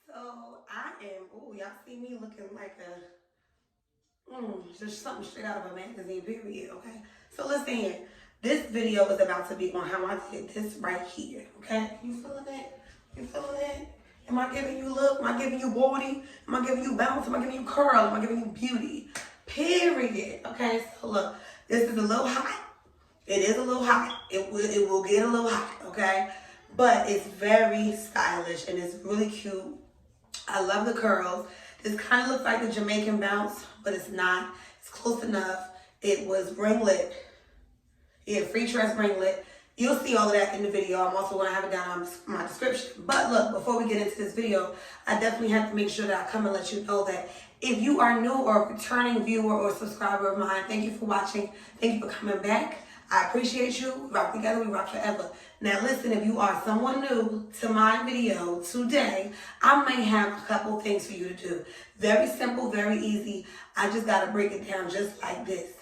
So I am, oh, y'all see me looking like just something straight out of a magazine, period, okay? So listen here. This video is about to be on how I did this right here, okay? You feeling it? You feeling it? Am I giving you look? Am I giving you body? Am I giving you bounce? Am I giving you curl? Am I giving you beauty? Period, okay? So look, this is a little hot. It is a little hot. It will get a little hot, okay? But it's very stylish and it's really cute. I love the curls. This kind of looks like the Jamaican bounce, but it's not. It's close enough. It was ringlet. Yeah, Freetress Ringlet. You'll see all of that in the video. I'm also going to have it down on my description. But look, before we get into this video, I definitely have to make sure that I come and let you know that if you are new or a returning viewer or subscriber of mine, thank you for watching. Thank you for coming back. I appreciate you. We rock together. We rock forever. Now listen, if you are someone new to my video today, I may have a couple things for you to do. Very simple, very easy. I just got to break it down just like this.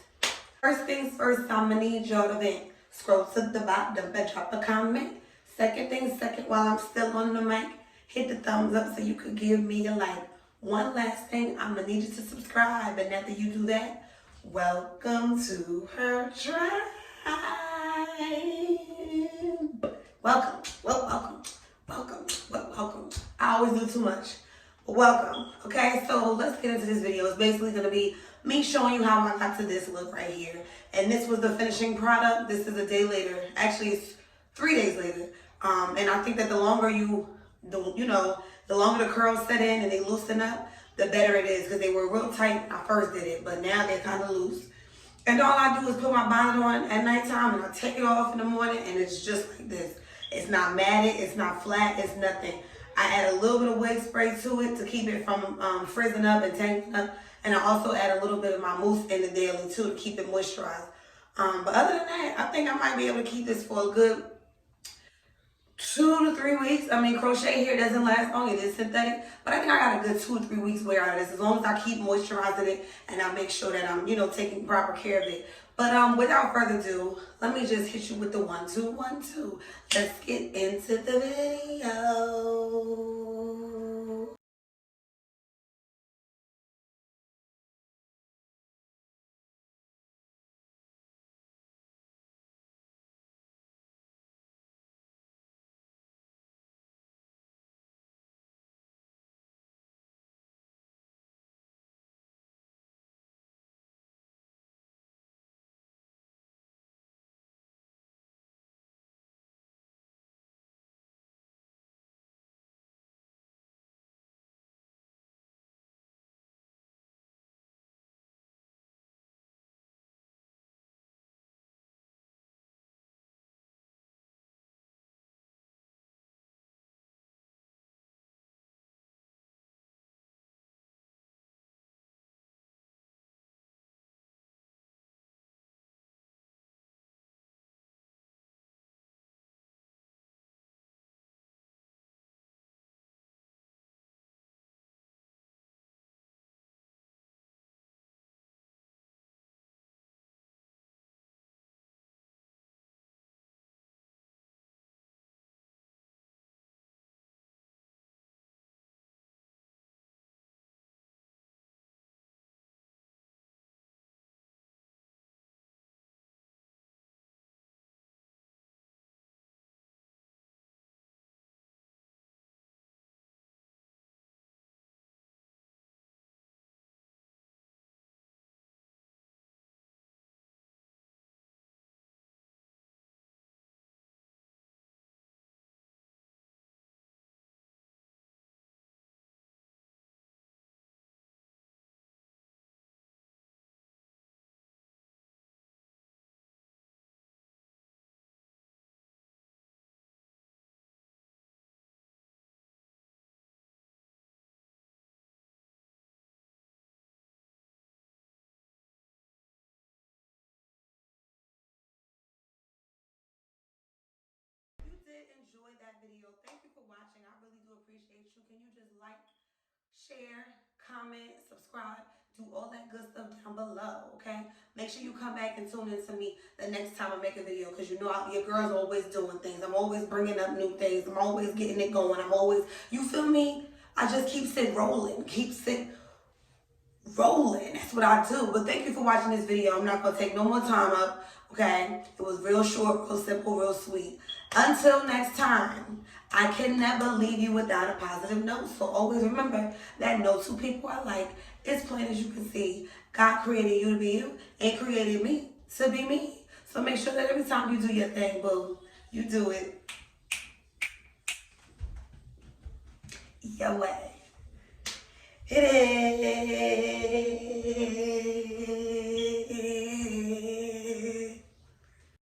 First things first, I'm going to need y'all to vent. Scroll to the bottom, drop a comment. Second thing second, while I'm still on the mic, hit the thumbs up so you could give me a like. One last thing, I'm going to need you to subscribe. And after you do that, welcome to her tribe. Welcome. I always do too much. But welcome. Okay, so let's get into this video. It's basically going to be me showing you how I got to this look right here. And this was the finishing product. This is a day later. Actually, it's 3 days later. And I think that the longer the longer the curls set in and they loosen up, the better it is. Because they were real tight when I first did it. But now they're kind of loose. And all I do is put my bonnet on at nighttime and I take it off in the morning and it's just like this. It's not matted, it's not flat, it's nothing. I add a little bit of wig spray to it to keep it from frizzing up and tangling up. And I also add a little bit of my mousse in the daily too to keep it moisturized. But other than that, I think I might be able to keep this for a good 2 to 3 weeks. I mean, crochet here doesn't last long. It is synthetic. But I think I got a good 2 or 3 weeks wear out of this as long as I keep moisturizing it and I make sure that I'm, taking proper care of it. But without further ado, let me just hit you with the 1, 2, 1, 2. Let's get into the video. Enjoy that video. Thank you for watching. I really do appreciate you. Can you just like, share, comment, subscribe, do all that good stuff down below, okay? Make sure you come back and tune in to me the next time I make a video because your girl's always doing things. I'm always bringing up new things. I'm always getting it going. I'm always, you feel me? I just keep it rolling, keeps it rolling. That's what I do. But thank you for watching this video. I'm not going to take no more time up, okay? It was real short, real simple, real sweet. Until next time, I can never leave you without a positive note. So always remember that no two people are alike. It's plain as you can see. God created you to be you and created me to be me. So make sure that every time you do your thing, boo, you do it your way. It is.